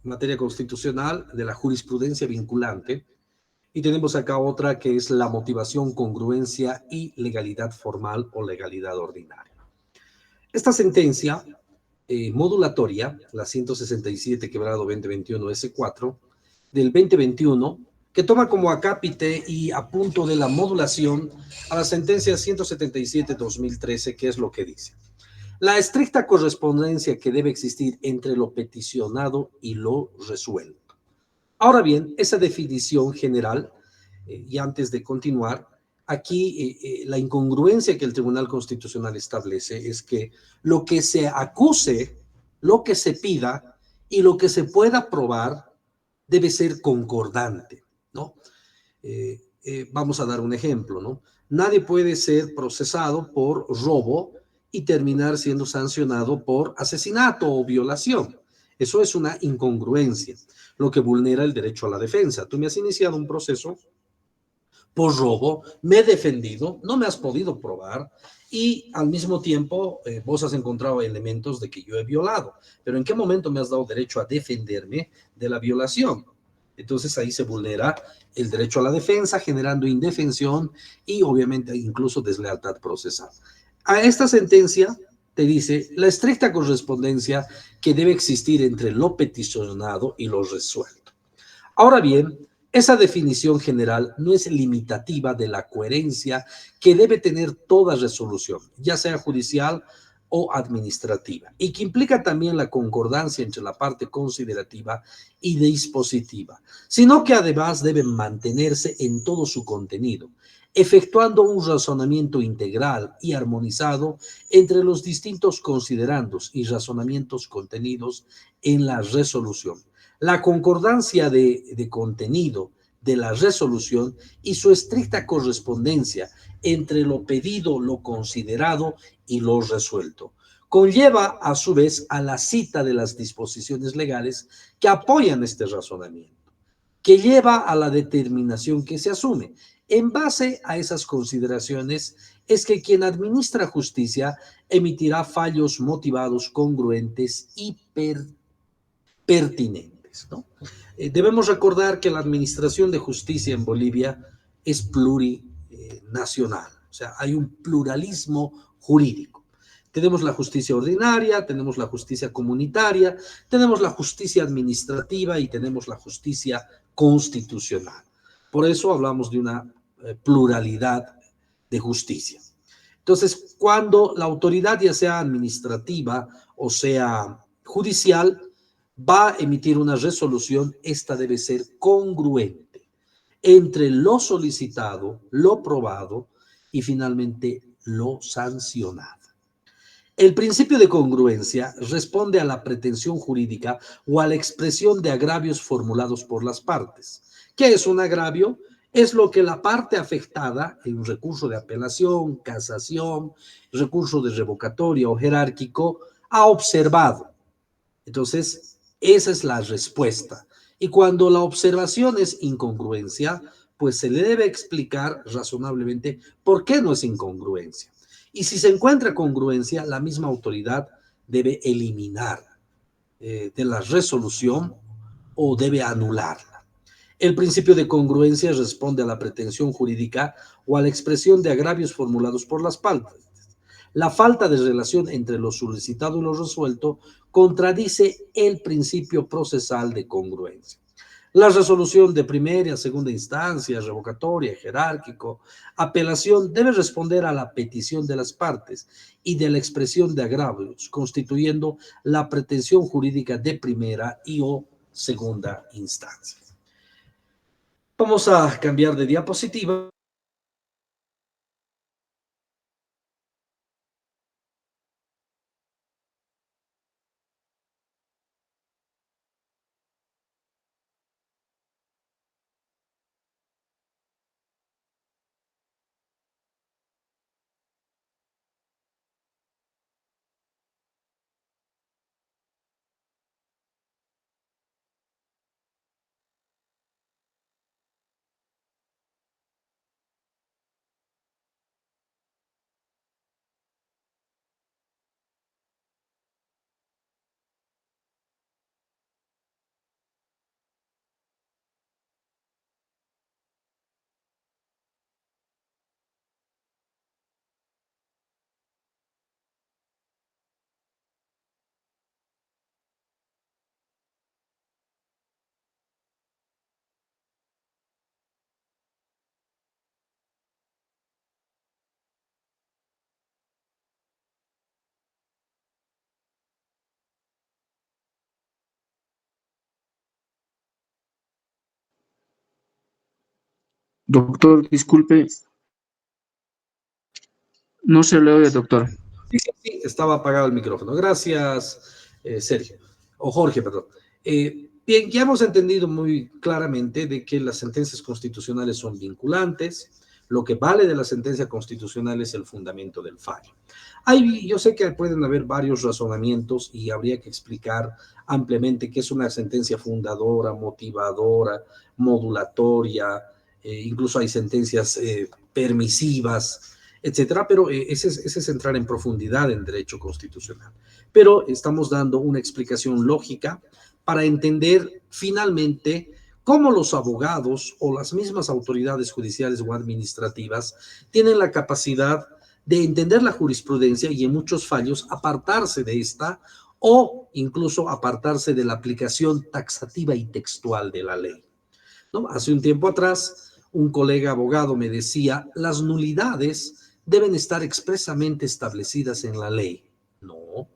materia constitucional de la jurisprudencia vinculante. Y tenemos acá otra que es la motivación, congruencia y legalidad formal o legalidad ordinaria. Esta sentencia modulatoria, la 167 quebrado 2021 S4 del 2021, que toma como acápite y a punto de la modulación a la sentencia 177-2013, que es lo que dice. La estricta correspondencia que debe existir entre lo peticionado y lo resuelto. Ahora bien, esa definición general, y antes de continuar, aquí la incongruencia que el Tribunal Constitucional establece es que lo que se acuse, lo que se pida y lo que se pueda probar debe ser concordante, ¿no? Vamos a dar un ejemplo, ¿no? Nadie puede ser procesado por robo y terminar siendo sancionado por asesinato o violación. Eso es una incongruencia, lo que vulnera el derecho a la defensa. Tú me has iniciado un proceso por robo, me he defendido, no me has podido probar y al mismo tiempo vos has encontrado elementos de que yo he violado. Pero ¿en qué momento me has dado derecho a defenderme de la violación? Entonces ahí se vulnera el derecho a la defensa, generando indefensión y obviamente incluso deslealtad procesal. A esta sentencia te dice la estricta correspondencia que debe existir entre lo peticionado y lo resuelto. Ahora bien, esa definición general no es limitativa de la coherencia que debe tener toda resolución, ya sea judicial o administrativa, y que implica también la concordancia entre la parte considerativa y dispositiva, sino que además debe mantenerse en todo su contenido, efectuando un razonamiento integral y armonizado entre los distintos considerandos y razonamientos contenidos en la resolución. La concordancia de contenido de la resolución y su estricta correspondencia entre lo pedido, lo considerado y lo resuelto. Conlleva, a su vez, a la cita de las disposiciones legales que apoyan este razonamiento, que lleva a la determinación que se asume. En base a esas consideraciones es que quien administra justicia emitirá fallos motivados, congruentes y pertinentes, ¿no? Debemos recordar que la administración de justicia en Bolivia es plurinacional, o sea, hay un pluralismo jurídico. Tenemos la justicia ordinaria, tenemos la justicia comunitaria, tenemos la justicia administrativa y tenemos la justicia constitucional. Por eso hablamos de una pluralidad de justicia. Entonces, cuando la autoridad, ya sea administrativa o sea judicial, va a emitir una resolución, esta debe ser congruente entre lo solicitado, lo probado y finalmente lo sancionado. El principio de congruencia responde a la pretensión jurídica o a la expresión de agravios formulados por las partes. ¿Qué es un agravio? Es lo que la parte afectada en un recurso de apelación, casación, recurso de revocatoria o jerárquico ha observado. Entonces, esa es la respuesta. Y cuando la observación es incongruencia, pues se le debe explicar razonablemente por qué no es incongruencia. Y si se encuentra congruencia, la misma autoridad debe eliminar de la resolución o debe anularla. El principio de congruencia responde a la pretensión jurídica o a la expresión de agravios formulados por las partes. La falta de relación entre lo solicitado y lo resuelto contradice el principio procesal de congruencia. La resolución de primera, segunda instancia, revocatoria, jerárquico, apelación debe responder a la petición de las partes y de la expresión de agravios, constituyendo la pretensión jurídica de primera y o segunda instancia. Vamos a cambiar de diapositiva. Doctor, disculpe, no se le oye, doctor. Sí, estaba apagado el micrófono. Gracias, Sergio, o Jorge, perdón. Bien, ya hemos entendido muy claramente de que las sentencias constitucionales son vinculantes. Lo que vale de la sentencia constitucional es el fundamento del fallo. Yo sé que pueden haber varios razonamientos y habría que explicar ampliamente qué es una sentencia fundadora, motivadora, modulatoria, incluso hay sentencias permisivas, etcétera, pero ese es entrar en profundidad en derecho constitucional. Pero estamos dando una explicación lógica para entender finalmente cómo los abogados o las mismas autoridades judiciales o administrativas tienen la capacidad de entender la jurisprudencia y en muchos fallos apartarse de esta o incluso apartarse de la aplicación taxativa y textual de la ley, ¿no? Hace un tiempo atrás, un colega abogado me decía, las nulidades deben estar expresamente establecidas en la ley. No,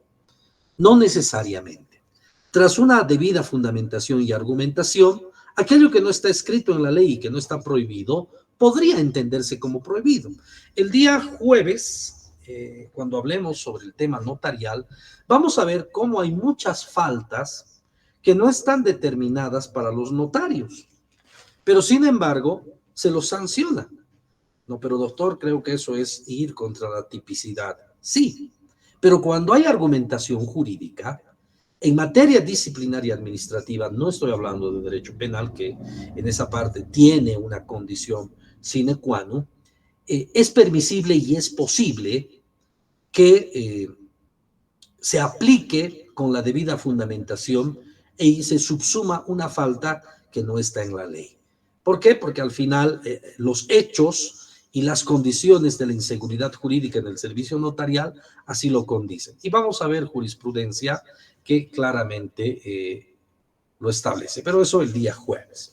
no necesariamente. Tras una debida fundamentación y argumentación, aquello que no está escrito en la ley y que no está prohibido, podría entenderse como prohibido. El día jueves, cuando hablemos sobre el tema notarial, vamos a ver cómo hay muchas faltas que no están determinadas para los notarios, pero sin embargo se los sanciona. No, pero doctor, creo que eso es ir contra la tipicidad. Sí, pero cuando hay argumentación jurídica, en materia disciplinaria administrativa, no estoy hablando de derecho penal, que en esa parte tiene una condición sine qua non, es permisible y es posible que se aplique con la debida fundamentación y se subsuma una falta que no está en la ley. ¿Por qué? Porque al final los hechos y las condiciones de la inseguridad jurídica en el servicio notarial así lo condicen. Y vamos a ver jurisprudencia que claramente lo establece, pero eso el día jueves.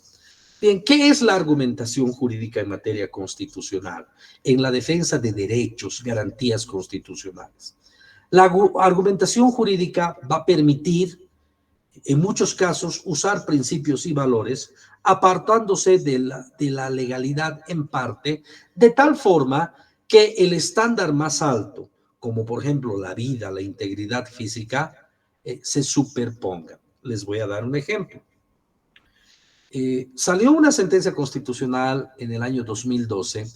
Bien, ¿qué es la argumentación jurídica en materia constitucional? En la defensa de derechos, garantías constitucionales. La argumentación jurídica va a permitir, en muchos casos, usar principios y valores apartándose de la legalidad en parte, de tal forma que el estándar más alto, como por ejemplo la vida, la integridad física, se superponga. Les voy a dar un ejemplo. Salió una sentencia constitucional en el año 2012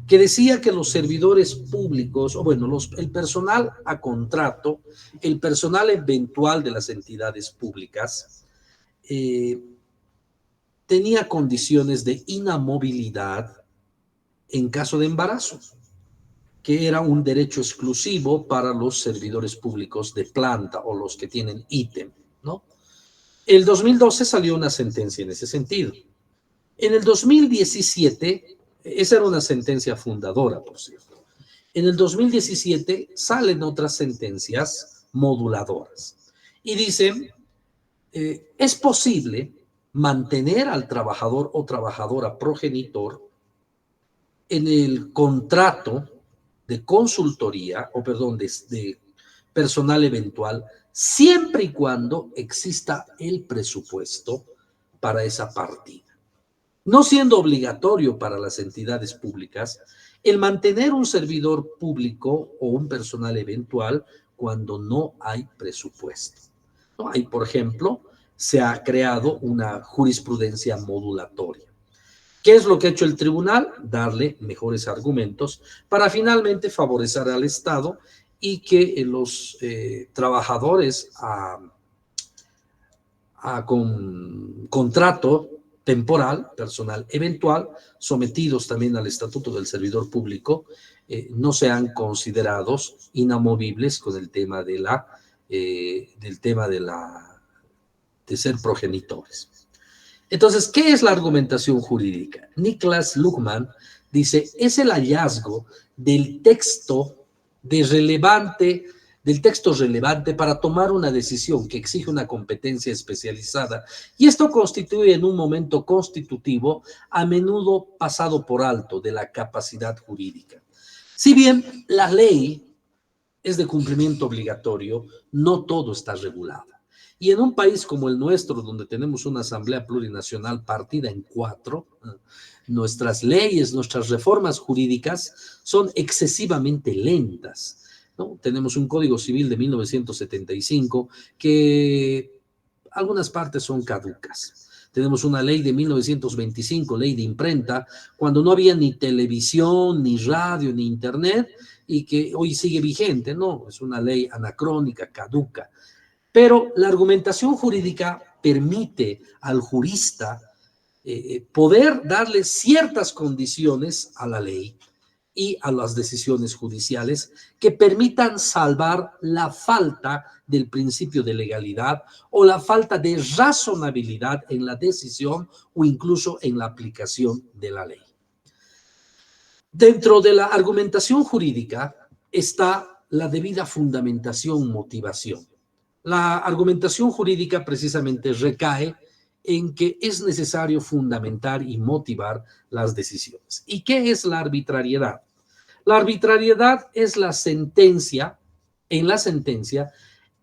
que decía que los servidores públicos, o bueno, el personal a contrato, el personal eventual de las entidades públicas, tenía condiciones de inamovilidad en caso de embarazo, que era un derecho exclusivo para los servidores públicos de planta o los que tienen ítem, ¿no? El 2012 salió una sentencia en ese sentido. En el 2017, esa era una sentencia fundadora, por cierto. En el 2017 salen otras sentencias moduladoras y dicen, es posible mantener al trabajador o trabajadora progenitor en el contrato de consultoría, o perdón, de personal eventual, siempre y cuando exista el presupuesto para esa partida. No siendo obligatorio para las entidades públicas el mantener un servidor público o un personal eventual cuando no hay presupuesto. ¿No? Hay, por ejemplo, se ha creado una jurisprudencia modulatoria. ¿Qué es lo que ha hecho el tribunal? Darle mejores argumentos para finalmente favorecer al Estado y que los trabajadores con contrato temporal, personal eventual, sometidos también al Estatuto del Servidor Público, no sean considerados inamovibles con el tema de ser progenitores. Entonces, ¿qué es la argumentación jurídica? Niklas Luhmann dice, es el hallazgo del texto relevante para tomar una decisión que exige una competencia especializada, y esto constituye en un momento constitutivo a menudo pasado por alto de la capacidad jurídica. Si bien la ley es de cumplimiento obligatorio, no todo está regulado. Y en un país como el nuestro, donde tenemos una asamblea plurinacional partida en 4, nuestras leyes, nuestras reformas jurídicas son excesivamente lentas, ¿no? Tenemos un Código Civil de 1975 que algunas partes son caducas. Tenemos una ley de 1925, ley de imprenta, cuando no había ni televisión, ni radio, ni internet, y que hoy sigue vigente. No, es una ley anacrónica, caduca. Pero la argumentación jurídica permite al jurista poder darle ciertas condiciones a la ley y a las decisiones judiciales que permitan salvar la falta del principio de legalidad o la falta de razonabilidad en la decisión o incluso en la aplicación de la ley. Dentro de la argumentación jurídica está la debida fundamentación, motivación. La argumentación jurídica precisamente recae en que es necesario fundamentar y motivar las decisiones. ¿Y qué es la arbitrariedad? La arbitrariedad es la sentencia, en la sentencia,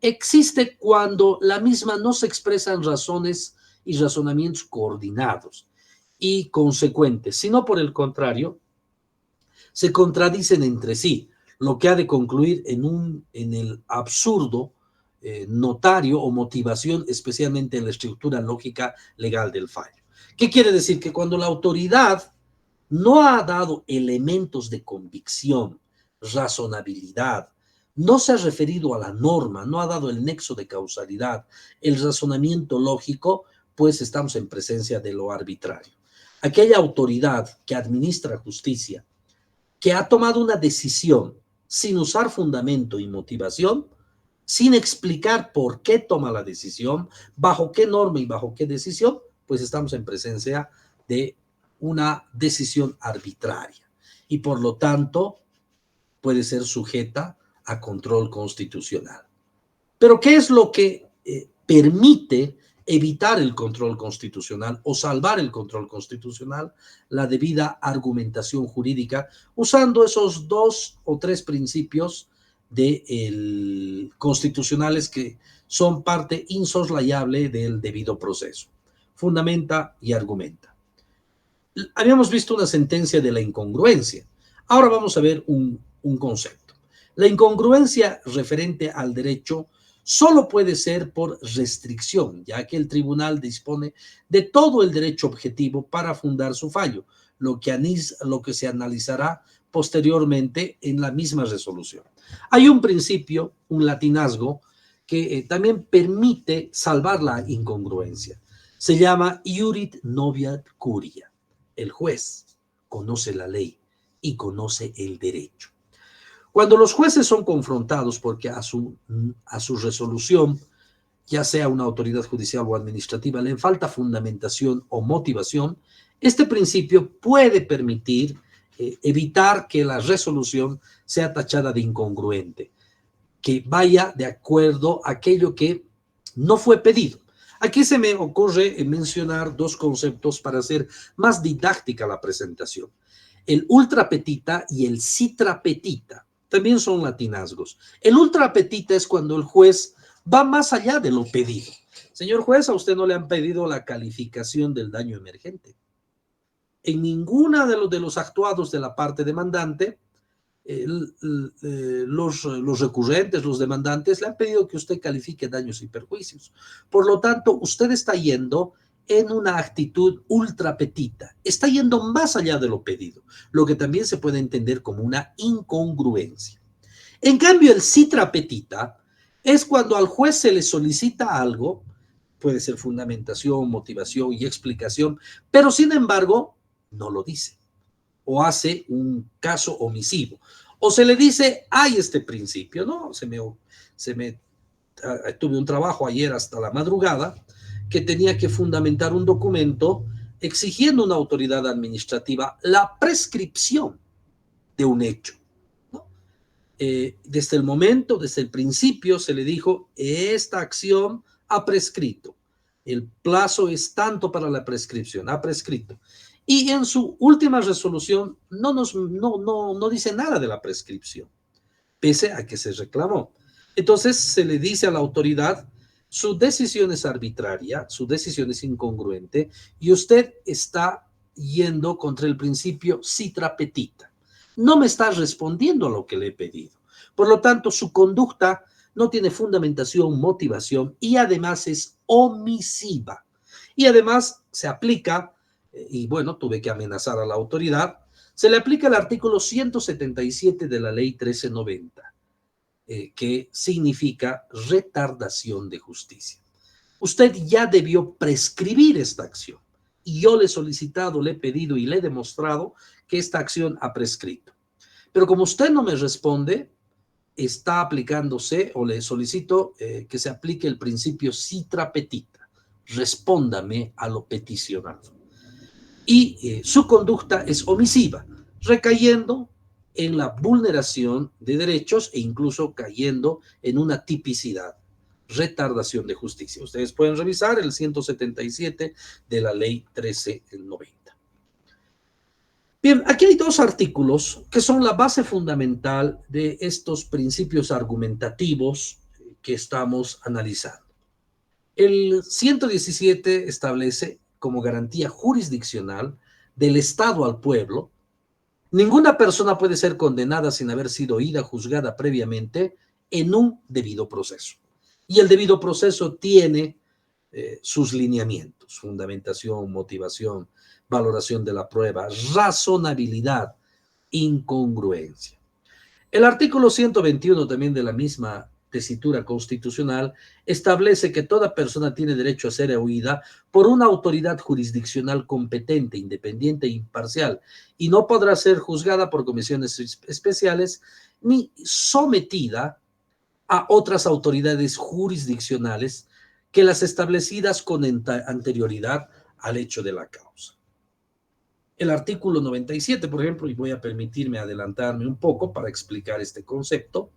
existe cuando la misma no se expresan razones y razonamientos coordinados y consecuentes, sino por el contrario, se contradicen entre sí, lo que ha de concluir en el absurdo notario o motivación, especialmente en la estructura lógica legal del fallo. ¿Qué quiere decir? Que cuando la autoridad no ha dado elementos de convicción, razonabilidad, no se ha referido a la norma, no ha dado el nexo de causalidad, el razonamiento lógico, pues estamos en presencia de lo arbitrario. Aquella autoridad que administra justicia, que ha tomado una decisión sin usar fundamento y motivación, sin explicar por qué toma la decisión, bajo qué norma y bajo qué decisión, pues estamos en presencia de una decisión arbitraria y por lo tanto puede ser sujeta a control constitucional. Pero ¿qué es lo que permite evitar el control constitucional o salvar el control constitucional? La debida argumentación jurídica usando esos 2 o 3 principios constitucionales que son parte insoslayable del debido proceso. Fundamenta y argumenta. Habíamos visto una sentencia de la incongruencia. Ahora vamos a ver un concepto. La incongruencia referente al derecho solo puede ser por restricción, ya que el tribunal dispone de todo el derecho objetivo para fundar su fallo, lo que se analizará posteriormente en la misma resolución. Hay un principio, un latinazgo, que también permite salvar la incongruencia. Se llama iurit noviat curia. El juez conoce la ley y conoce el derecho. Cuando los jueces son confrontados porque a su resolución, ya sea una autoridad judicial o administrativa, le falta fundamentación o motivación, este principio puede permitir evitar que la resolución sea tachada de incongruente, que vaya de acuerdo a aquello que no fue pedido. Aquí se me ocurre mencionar 2 conceptos para hacer más didáctica la presentación. El ultra petita y el citra petita también son latinazgos. El ultra petita es cuando el juez va más allá de lo pedido. Señor juez, a usted no le han pedido la calificación del daño emergente. En ninguna de los actuados de la parte demandante, los recurrentes, los demandantes, le han pedido que usted califique daños y perjuicios. Por lo tanto, usted está yendo en una actitud ultra petita, está yendo más allá de lo pedido, lo que también se puede entender como una incongruencia. En cambio, el citra petita es cuando al juez se le solicita algo, puede ser fundamentación, motivación y explicación, pero sin embargo no lo dice o hace un caso omisivo. O se le dice, hay este principio, ¿no? Tuve un trabajo ayer hasta la madrugada que tenía que fundamentar un documento exigiendo a una autoridad administrativa la prescripción de un hecho, ¿no? Desde el principio se le dijo, esta acción ha prescrito. El plazo es tanto para la prescripción, ha prescrito. Y en su última resolución no dice nada de la prescripción, pese a que se reclamó. Entonces se le dice a la autoridad su decisión es arbitraria, su decisión es incongruente y usted está yendo contra el principio citra petita. No me está respondiendo a lo que le he pedido. Por lo tanto, su conducta no tiene fundamentación, motivación y además es omisiva. Y además se aplica, y bueno, tuve que amenazar a la autoridad, se le aplica el artículo 177 de la ley 1390, que significa retardación de justicia. Usted ya debió prescribir esta acción y yo le he solicitado, le he pedido y le he demostrado que esta acción ha prescrito. Pero como usted no me responde, está aplicándose o le solicito que se aplique el principio citra petita. Respóndame a lo peticionado. Y su conducta es omisiva, recayendo en la vulneración de derechos e incluso cayendo en una tipicidad, retardación de justicia. Ustedes pueden revisar el 177 de la ley 1390. Bien, aquí hay dos artículos que son la base fundamental de estos principios argumentativos que estamos analizando. El 117 establece como garantía jurisdiccional del Estado al pueblo: ninguna persona puede ser condenada sin haber sido oída, juzgada previamente en un debido proceso. Y el debido proceso tiene sus lineamientos: fundamentación, motivación, valoración de la prueba, razonabilidad, incongruencia. El artículo 121 también de la misma tesitura constitucional establece que toda persona tiene derecho a ser oída por una autoridad jurisdiccional competente, independiente e imparcial, y no podrá ser juzgada por comisiones especiales ni sometida a otras autoridades jurisdiccionales que las establecidas con anterioridad al hecho de la causa. El artículo 97, por ejemplo, y voy a permitirme adelantarme un poco para explicar este concepto,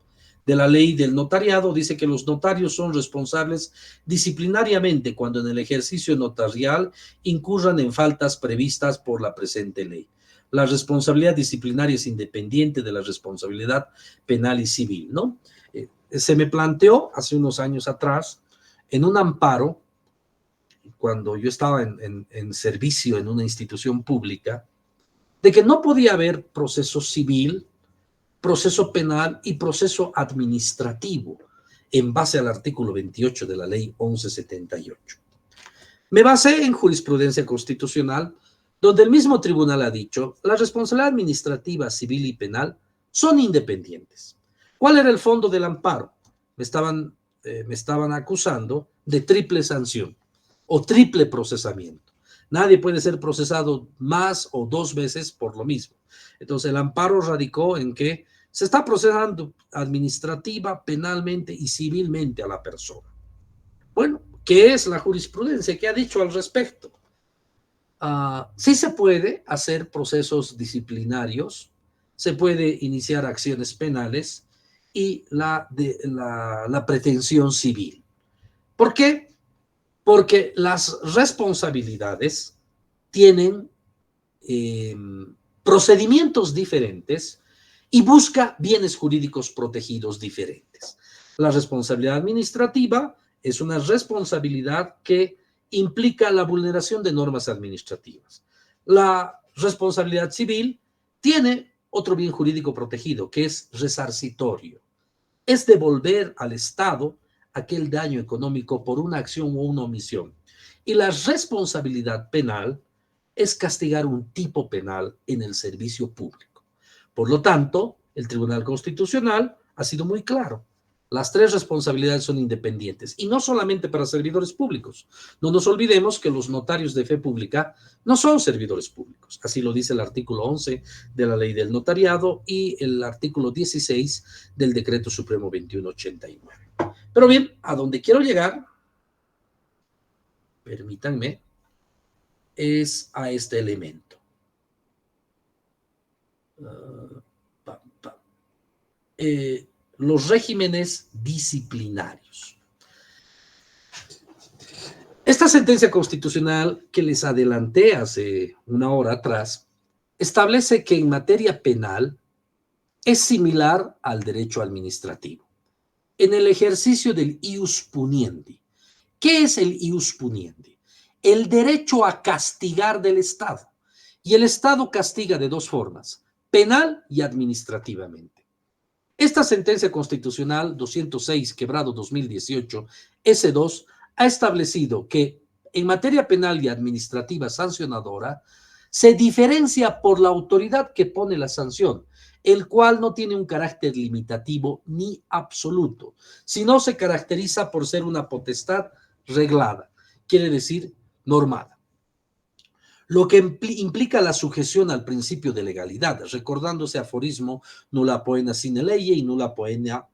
de la ley del notariado, dice que los notarios son responsables disciplinariamente cuando en el ejercicio notarial incurran en faltas previstas por la presente ley. La responsabilidad disciplinaria es independiente de la responsabilidad penal y civil, ¿no? Se me planteó hace unos años atrás, en un amparo, cuando yo estaba en servicio en una institución pública, de que no podía haber proceso civil, proceso penal y proceso administrativo en base al artículo 28 de la ley 1178. Me basé en jurisprudencia constitucional, donde el mismo tribunal ha dicho: la responsabilidad administrativa, civil y penal son independientes. ¿Cuál era el fondo del amparo? Me estaban acusando de triple sanción o triple procesamiento. Nadie puede ser procesado más o dos veces por lo mismo. Entonces el amparo radicó en que se está procesando administrativa, penalmente y civilmente a la persona. Bueno, ¿qué es la jurisprudencia? ¿Qué ha dicho al respecto? Sí se puede hacer procesos disciplinarios, se puede iniciar acciones penales y la pretensión civil. ¿Por qué? Porque las responsabilidades tienen procedimientos diferentes y busca bienes jurídicos protegidos diferentes. La responsabilidad administrativa es una responsabilidad que implica la vulneración de normas administrativas. La responsabilidad civil tiene otro bien jurídico protegido, que es resarcitorio. Es devolver al Estado aquel daño económico por una acción o una omisión. Y la responsabilidad penal es castigar un tipo penal en el servicio público. Por lo tanto, el Tribunal Constitucional ha sido muy claro: las tres responsabilidades son independientes, y no solamente para servidores públicos. No nos olvidemos que los notarios de fe pública no son servidores públicos. Así lo dice el artículo 11 de la ley del notariado y el artículo 16 del decreto supremo 2189. Pero bien, a donde quiero llegar, permítanme, es a este elemento. Los regímenes disciplinarios. Esta sentencia constitucional que les adelanté hace una hora atrás establece que en materia penal es similar al derecho administrativo. En el ejercicio del ius puniendi, ¿Qué es el ius puniendi? El derecho a castigar del Estado. Y el Estado castiga de dos formas, penal y administrativamente. Esta sentencia constitucional 206, quebrado 2018, S2, ha establecido que en materia penal y administrativa sancionadora se diferencia por la autoridad que pone la sanción, el cual no tiene un carácter limitativo ni absoluto, sino se caracteriza por ser una potestad reglada, quiere decir normada. Lo que implica la sujeción al principio de legalidad, recordando ese aforismo, nulla poena sine lege y nulla poena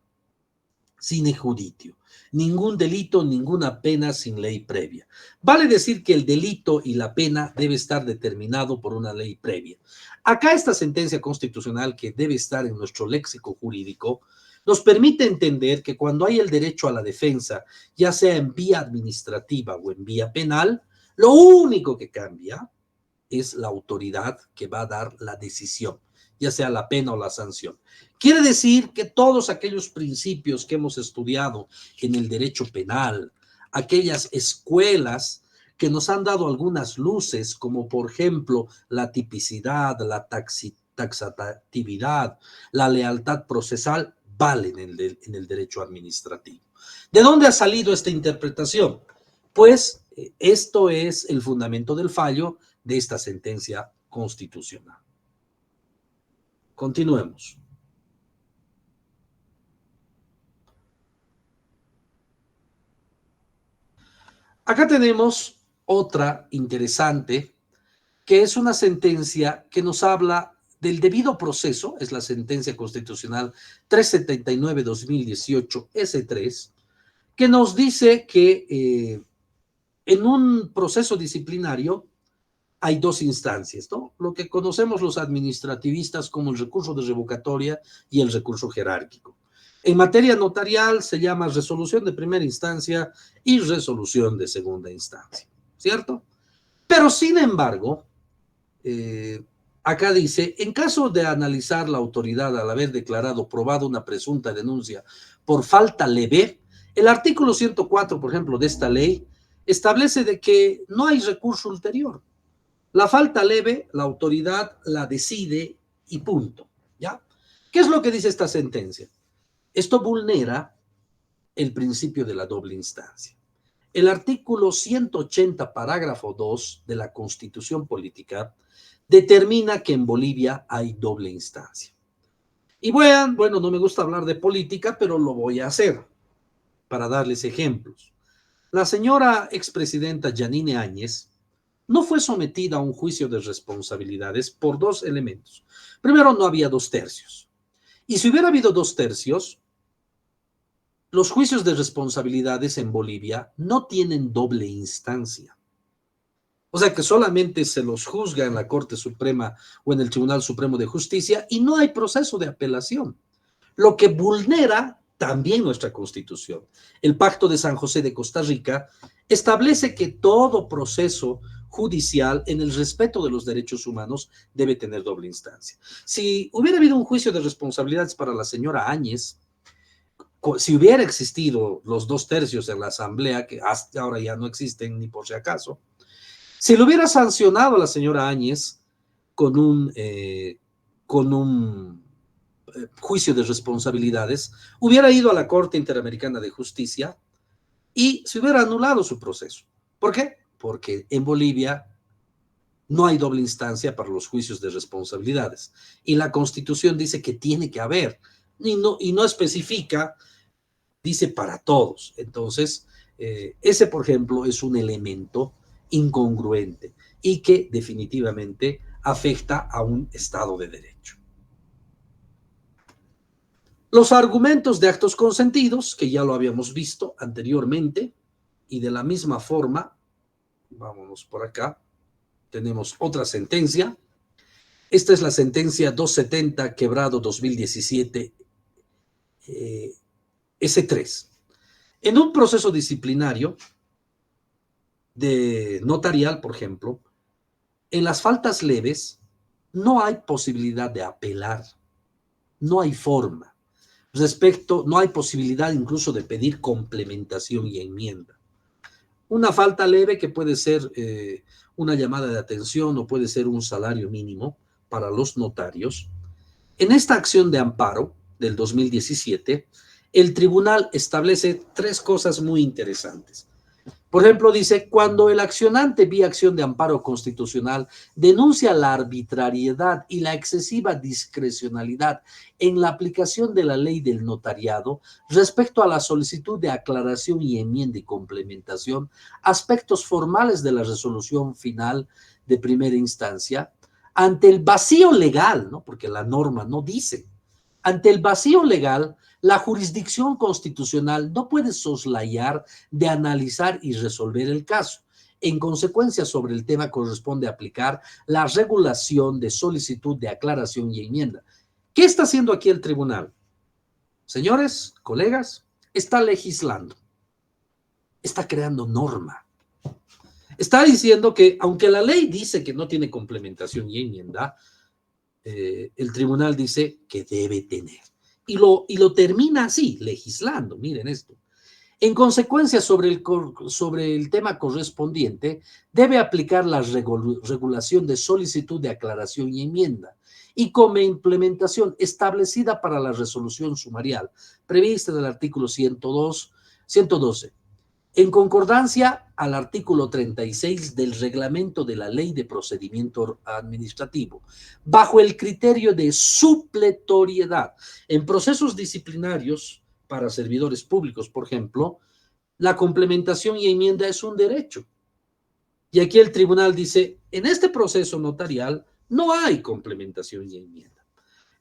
sine juditio. Ningún delito, ninguna pena sin ley previa. Vale decir que el delito y la pena debe estar determinado por una ley previa. Acá esta sentencia constitucional, que debe estar en nuestro léxico jurídico, nos permite entender que cuando hay el derecho a la defensa, ya sea en vía administrativa o en vía penal, lo único que cambia es la autoridad que va a dar la decisión, ya sea la pena o la sanción. Quiere decir que todos aquellos principios que hemos estudiado en el derecho penal, aquellas escuelas que nos han dado algunas luces, como por ejemplo la tipicidad, la taxatividad, la lealtad procesal, valen en el derecho administrativo. ¿De dónde ha salido esta interpretación? Pues esto es el fundamento del fallo de esta sentencia constitucional. Continuemos. Acá tenemos otra interesante, que es una sentencia que nos habla del debido proceso, es la sentencia constitucional 379-2018, S3, que nos dice que en un proceso disciplinario hay dos instancias, ¿no? Lo que conocemos los administrativistas como el recurso de revocatoria y el recurso jerárquico. En materia notarial se llama resolución de primera instancia y resolución de segunda instancia, ¿cierto? Pero sin embargo, acá dice, en caso de analizar la autoridad al haber declarado probada una presunta denuncia por falta leve, el artículo 104, por ejemplo, de esta ley, establece de que no hay recurso ulterior. La falta leve, la autoridad la decide y punto, ¿ya? ¿Qué es lo que dice esta sentencia? Esto vulnera el principio de la doble instancia. El artículo 180, parágrafo 2 de la Constitución Política determina que en Bolivia hay doble instancia. Y bueno, no me gusta hablar de política, pero lo voy a hacer para darles ejemplos. La señora expresidenta Yanine Áñez no fue sometida a un juicio de responsabilidades por dos elementos. Primero, no había 2/3. Y si hubiera habido 2/3, los juicios de responsabilidades en Bolivia no tienen doble instancia. O sea que solamente se los juzga en la Corte Suprema o en el Tribunal Supremo de Justicia y no hay proceso de apelación, lo que vulnera también nuestra Constitución. El Pacto de San José de Costa Rica establece que todo proceso judicial en el respeto de los derechos humanos debe tener doble instancia. Si hubiera habido un juicio de responsabilidades para la señora Áñez, si hubiera existido los 2/3 en la Asamblea, que hasta ahora ya no existen ni por si acaso, si lo hubiera sancionado a la señora Áñez con un juicio de responsabilidades, hubiera ido a la Corte Interamericana de Justicia y se hubiera anulado su proceso. ¿Por qué? Porque en Bolivia no hay doble instancia para los juicios de responsabilidades. Y la Constitución dice que tiene que haber, y no especifica, dice para todos. Entonces, ese, por ejemplo, es un elemento incongruente y que definitivamente afecta a un Estado de Derecho. Los argumentos de actos consentidos, que ya lo habíamos visto anteriormente, y de la misma forma, vámonos por acá, tenemos otra sentencia. Esta es la sentencia 270, quebrado 2017, S3. En un proceso disciplinario de notarial, por ejemplo, en las faltas leves no hay posibilidad de apelar, no hay forma. No hay posibilidad incluso de pedir complementación y enmienda. Una falta leve que puede ser una llamada de atención o puede ser un salario mínimo para los notarios. En esta acción de amparo del 2017, el tribunal establece tres cosas muy interesantes. Por ejemplo, dice, cuando el accionante vía acción de amparo constitucional denuncia la arbitrariedad y la excesiva discrecionalidad en la aplicación de la ley del notariado respecto a la solicitud de aclaración y enmienda y complementación, aspectos formales de la resolución final de primera instancia, ante el vacío legal, ¿no? Porque la norma no dice, ante el vacío legal, la jurisdicción constitucional no puede soslayar de analizar y resolver el caso. En consecuencia, sobre el tema corresponde aplicar la regulación de solicitud de aclaración y enmienda. ¿Qué está haciendo aquí el tribunal? Señores, colegas, está legislando, está creando norma. Está diciendo que, aunque la ley dice que no tiene complementación y enmienda, el tribunal dice que debe tener. Y lo termina así, legislando. Miren esto. En consecuencia, sobre el tema correspondiente, debe aplicar la regulación de solicitud de aclaración y enmienda y como implementación establecida para la resolución sumarial, prevista en el artículo 112, en concordancia al artículo 36 del reglamento de la Ley de Procedimiento Administrativo, bajo el criterio de supletoriedad. En procesos disciplinarios para servidores públicos, por ejemplo, la complementación y enmienda es un derecho. Y aquí el tribunal dice, en este proceso notarial no hay complementación y enmienda.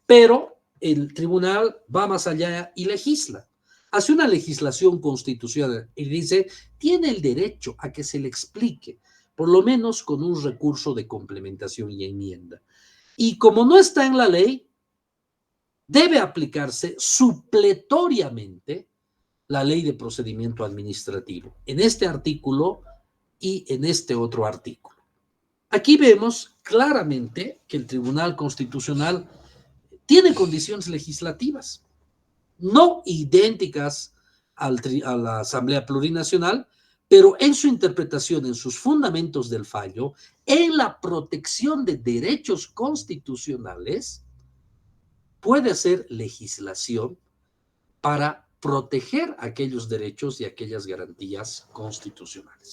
Pero el tribunal va más allá y legisla. Hace una legislación constitucional y dice, tiene el derecho a que se le explique, por lo menos con un recurso de complementación y enmienda. Y como no está en la ley, debe aplicarse supletoriamente la ley de procedimiento administrativo, en este artículo y en este otro artículo. Aquí vemos claramente que el Tribunal Constitucional tiene condiciones legislativas, no idénticas a la Asamblea Plurinacional, pero en su interpretación, en sus fundamentos del fallo, en la protección de derechos constitucionales, puede hacer legislación para proteger aquellos derechos y aquellas garantías constitucionales.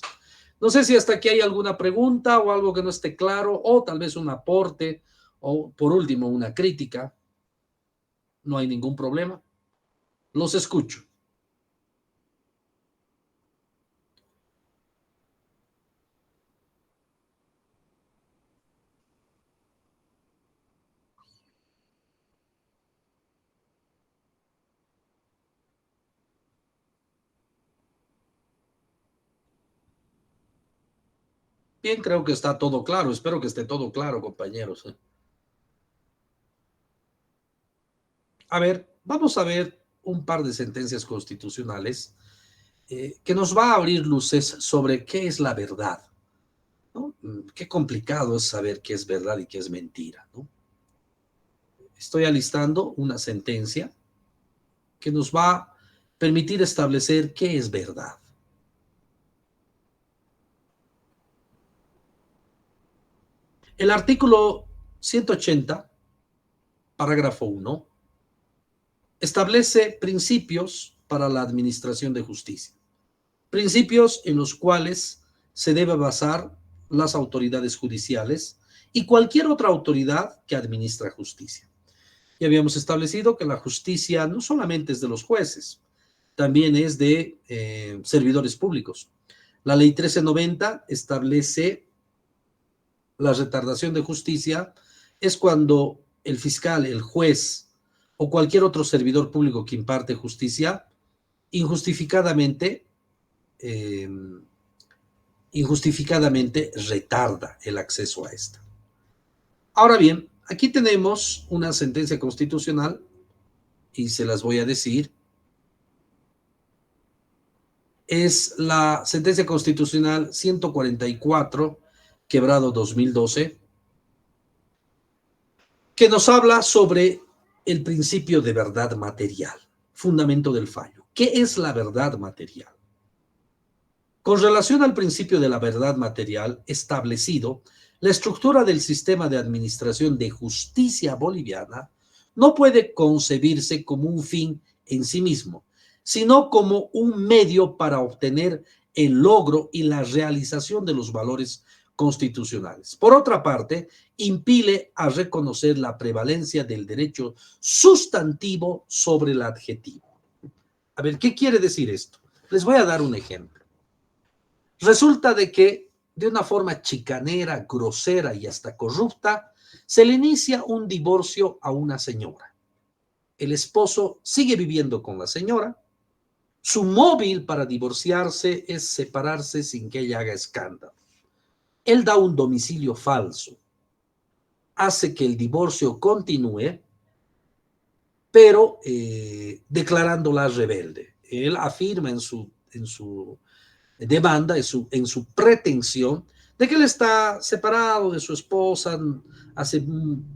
No sé si hasta aquí hay alguna pregunta o algo que no esté claro, o tal vez un aporte, o por último una crítica. No hay ningún problema. Los escucho. Bien, creo que está todo claro. Espero que esté todo claro, compañeros. A ver, vamos a ver un par de sentencias constitucionales que nos va a abrir luces sobre qué es la verdad, ¿no? Qué complicado es saber qué es verdad y qué es mentira, ¿no? Estoy alistando una sentencia que nos va a permitir establecer qué es verdad. El artículo 180, parágrafo 1, establece principios para la administración de justicia. Principios en los cuales se debe basar las autoridades judiciales y cualquier otra autoridad que administra justicia. Ya habíamos establecido que la justicia no solamente es de los jueces, también es de servidores públicos. La ley 1390 establece la retardación de justicia es cuando el fiscal, el juez o cualquier otro servidor público que imparte justicia injustificadamente retarda el acceso a esta. Ahora bien, aquí tenemos una sentencia constitucional y se las voy a decir. Es la sentencia constitucional 144, quebrado 2012, que nos habla sobre el principio de verdad material, fundamento del fallo. ¿Qué es la verdad material? Con relación al principio de la verdad material establecido, la estructura del sistema de administración de justicia boliviana no puede concebirse como un fin en sí mismo, sino como un medio para obtener el logro y la realización de los valores constitucionales. Por otra parte, impele a reconocer la prevalencia del derecho sustantivo sobre el adjetivo. A ver, ¿qué quiere decir esto? Les voy a dar un ejemplo. Resulta de que de una forma chicanera, grosera y hasta corrupta, se le inicia un divorcio a una señora. El esposo sigue viviendo con la señora. Su móvil para divorciarse es separarse sin que ella haga escándalo. Él da un domicilio falso, hace que el divorcio continúe, pero declarándola rebelde. Él afirma en su demanda, en su pretensión de que él está separado de su esposa hace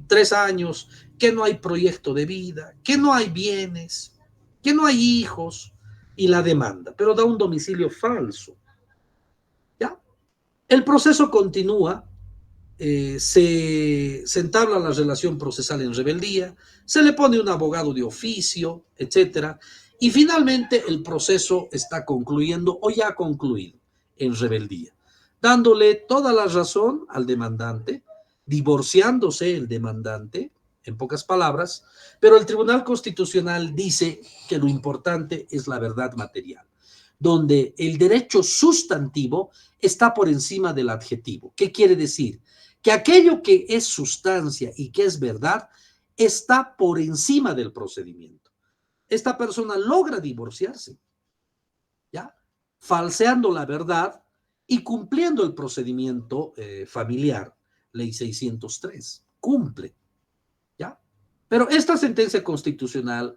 3 años, que no hay proyecto de vida, que no hay bienes, que no hay hijos, y la demanda, pero da un domicilio falso. ¿Ya? El proceso continúa, se entabla la relación procesal en rebeldía, se le pone un abogado de oficio, etcétera, y finalmente el proceso está concluyendo o ya ha concluido en rebeldía, dándole toda la razón al demandante, divorciándose el demandante, en pocas palabras, pero el Tribunal Constitucional dice que lo importante es la verdad material, donde el derecho sustantivo está por encima del adjetivo. ¿Qué quiere decir? Que aquello que es sustancia y que es verdad está por encima del procedimiento. Esta persona logra divorciarse, ¿ya? Falseando la verdad y cumpliendo el procedimiento familiar, ley 603, cumple, ¿ya? Pero esta sentencia constitucional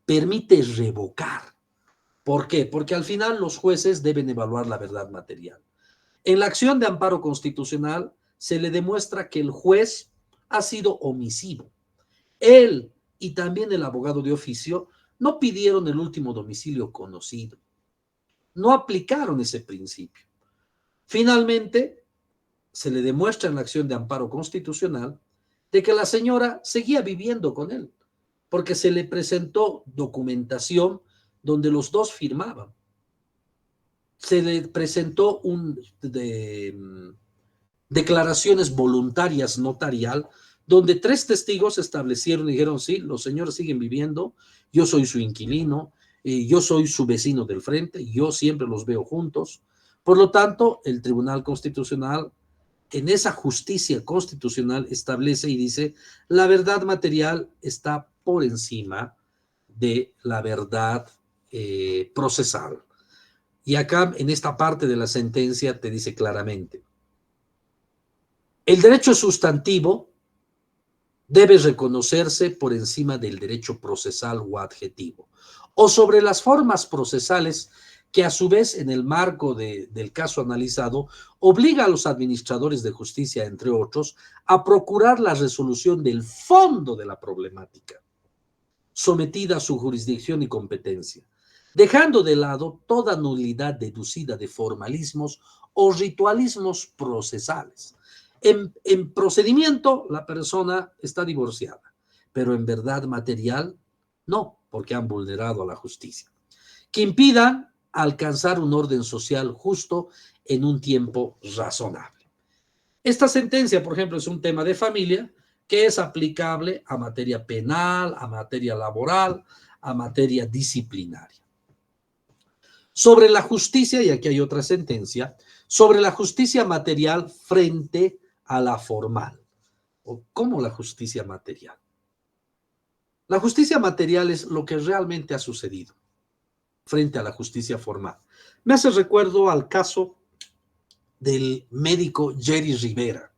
permite revocar. ¿Por qué? Porque al final los jueces deben evaluar la verdad material. En la acción de amparo constitucional se le demuestra que el juez ha sido omisivo. Él y también el abogado de oficio no pidieron el último domicilio conocido. No aplicaron ese principio. Finalmente, se le demuestra en la acción de amparo constitucional de que la señora seguía viviendo con él, porque se le presentó documentación donde los dos firmaban. Se le presentó declaraciones voluntarias notarial, donde 3 testigos establecieron y dijeron, sí, los señores siguen viviendo, yo soy su inquilino, yo soy su vecino del frente, yo siempre los veo juntos. Por lo tanto, el Tribunal Constitucional, en esa justicia constitucional, establece y dice, la verdad material está por encima de la verdad procesal. Y acá, en esta parte de la sentencia, te dice claramente, el derecho sustantivo debe reconocerse por encima del derecho procesal o adjetivo, o sobre las formas procesales que a su vez en el marco del caso analizado obliga a los administradores de justicia, entre otros, a procurar la resolución del fondo de la problemática sometida a su jurisdicción y competencia, dejando de lado toda nulidad deducida de formalismos o ritualismos procesales. En procedimiento, la persona está divorciada, pero en verdad material, no, porque han vulnerado a la justicia. Que impidan alcanzar un orden social justo en un tiempo razonable. Esta sentencia, por ejemplo, es un tema de familia que es aplicable a materia penal, a materia laboral, a materia disciplinaria. Sobre la justicia, y aquí hay otra sentencia, sobre la justicia material frente a la formal. ¿Cómo la justicia material? La justicia material es lo que realmente ha sucedido frente a la justicia formal. Me hace recuerdo al caso del médico Jerry Rivera,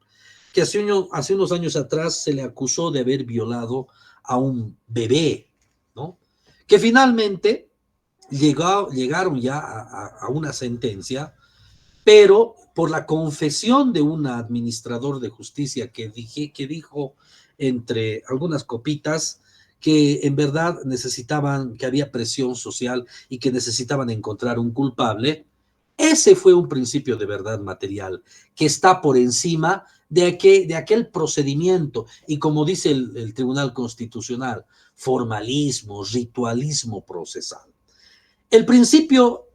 que hace unos años atrás se le acusó de haber violado a un bebé, ¿no? Que finalmente llegaron ya a una sentencia, pero por la confesión de un administrador de justicia que dijo entre algunas copitas que en verdad necesitaban, que había presión social y que necesitaban encontrar un culpable, Ese fue un principio de verdad material que está por encima de aquel procedimiento y, como dice el Tribunal Constitucional, formalismo, ritualismo procesal. El principio,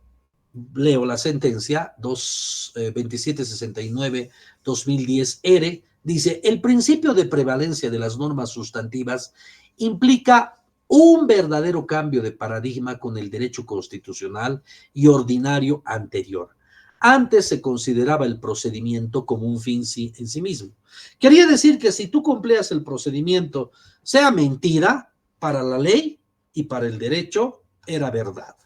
leo la sentencia 2769-2010R, dice: el principio de prevalencia de las normas sustantivas implica un verdadero cambio de paradigma con el derecho constitucional y ordinario anterior. Antes se consideraba el procedimiento como un fin en sí mismo. Quería decir que si tú cumplías el procedimiento, sea mentira, para la ley y para el derecho, era verdad.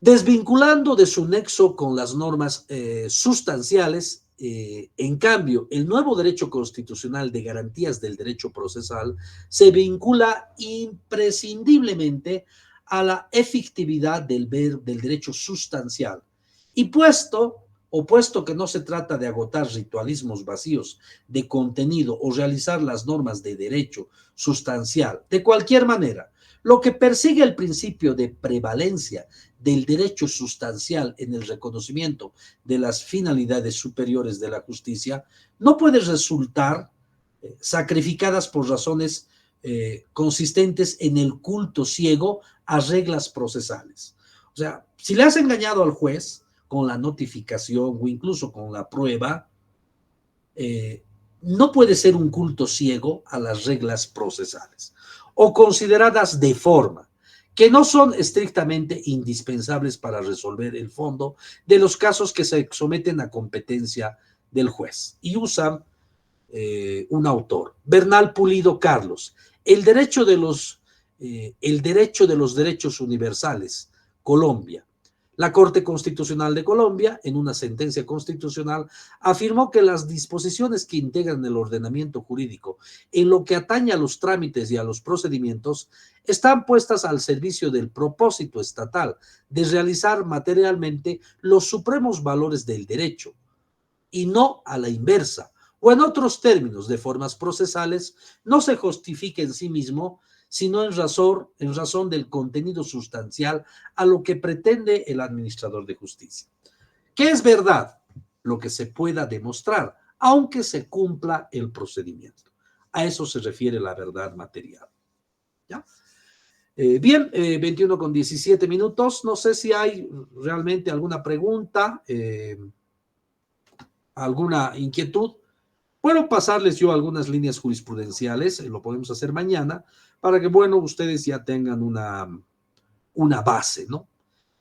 Desvinculando de su nexo con las normas sustanciales, en cambio, el nuevo derecho constitucional de garantías del derecho procesal se vincula imprescindiblemente a la efectividad del derecho sustancial. Y puesto que no se trata de agotar ritualismos vacíos de contenido o realizar las normas de derecho sustancial, de cualquier manera, lo que persigue el principio de prevalencia del derecho sustancial en el reconocimiento de las finalidades superiores de la justicia no puede resultar sacrificadas por razones consistentes en el culto ciego a reglas procesales. O sea, si le has engañado al juez con la notificación o incluso con la prueba, no puede ser un culto ciego a las reglas procesales o consideradas de forma, que no son estrictamente indispensables para resolver el fondo de los casos que se someten a competencia del juez. Y usan un autor, Bernal Pulido Carlos, el derecho de los derechos universales, Colombia. La Corte Constitucional de Colombia, en una sentencia constitucional, afirmó que las disposiciones que integran el ordenamiento jurídico en lo que atañe a los trámites y a los procedimientos están puestas al servicio del propósito estatal de realizar materialmente los supremos valores del derecho y no a la inversa, o en otros términos, de formas procesales, no se justifica en sí mismo, sino en razón del contenido sustancial a lo que pretende el administrador de justicia. ¿Qué es verdad? Lo que se pueda demostrar, aunque se cumpla el procedimiento. A eso se refiere la verdad material. ¿Ya? Bien, 21:17. No sé si hay realmente alguna pregunta, alguna inquietud. Puedo pasarles yo algunas líneas jurisprudenciales, lo podemos hacer mañana, para que, bueno, ustedes ya tengan una base, ¿no?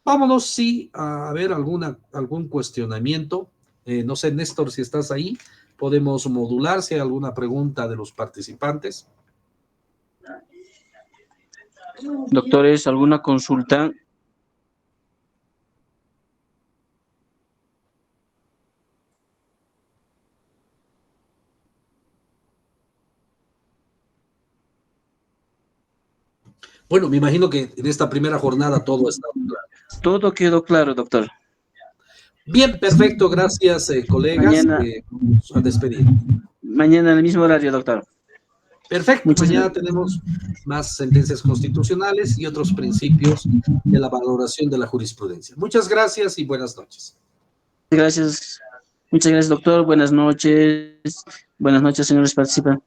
Vámonos, sí, a ver algún cuestionamiento. No sé, Néstor, si estás ahí, podemos modular si hay alguna pregunta de los participantes. Doctores, ¿alguna consulta? Bueno, me imagino que en esta primera jornada todo está claro. Todo quedó claro, doctor. Bien, perfecto, gracias, colegas. Mañana, Vamos a despedir. mañana en el mismo horario, doctor. Perfecto, mañana tenemos más sentencias constitucionales y otros principios de la valoración de la jurisprudencia. Muchas gracias y buenas noches. Gracias. Muchas gracias, doctor. Buenas noches. Buenas noches, señores participantes.